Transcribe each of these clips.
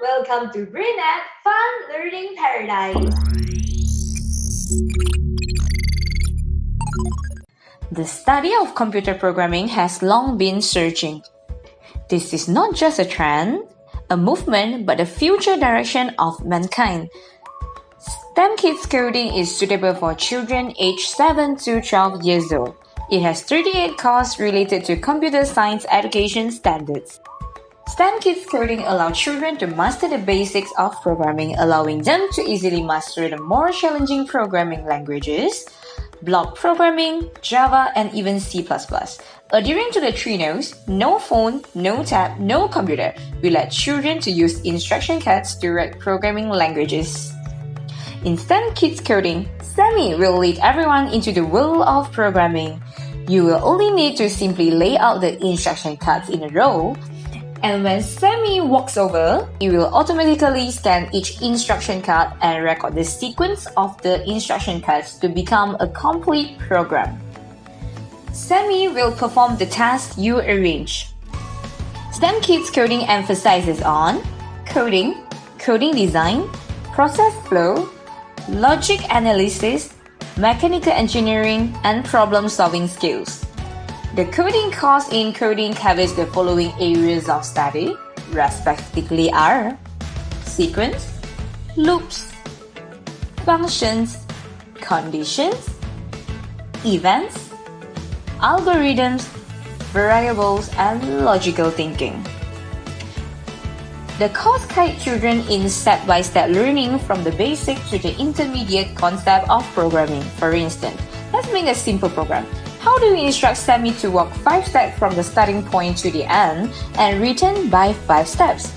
Welcome to BRAINet Fun Learning Paradise. The study of computer programming has long been surging. This is not just a trend, a movement, but the future direction of mankind. STEM Kids Coding is suitable for children aged 7 to 12 years old. It has 38 courses related to computer science education standards. STEM Kids Coding allows children to master the basics of programming, allowing them to easily master the more challenging programming languages, block programming, Java, and even C++. Adhering to the 3 no's, no phone, no tab, no computer, we let children to use instruction cards to write programming languages. In STEM Kids Coding, Sammy will lead everyone into the world of programming. You will only need to simply lay out the instruction cards in a row, and when Sammy walks over, he will automatically scan each instruction card and record the sequence of the instruction cards to become a complete program. Sammy will perform the task you arrange. STEM Kids Coding emphasizes on coding, coding design, process flow, logic analysis, mechanical engineering, and problem-solving skills. The coding course in coding covers the following areas of study, respectively are sequence, loops, functions, conditions, events, algorithms, variables, and logical thinking. The course guides children in step-by-step learning from the basic to the intermediate concept of programming. For instance, let's make a simple program. How do we instruct Sammy to walk 5 steps from the starting point to the end and return by 5 steps?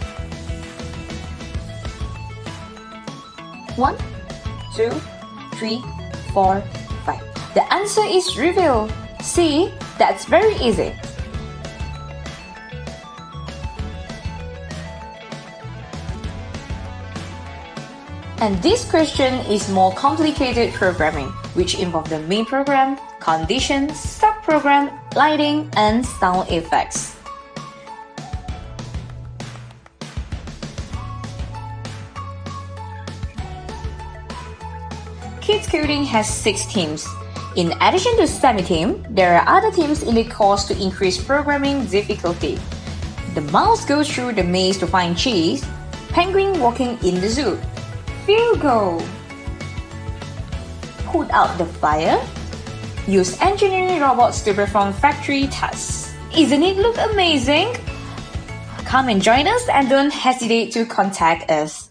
1, 2, 3, 4, 5. The answer is revealed. See, that's very easy. And this question is more complicated programming, which involves the main program, conditions, subprogram, lighting, and sound effects. Kids Coding has 6 teams. In addition to STEM team, there are other teams in the course to increase programming difficulty. The mouse goes through the maze to find cheese, penguin walking in the zoo. Field goal. Put out the fire. Use engineering robots to perform factory tasks. Isn't it look amazing? Come and join us and don't hesitate to contact us.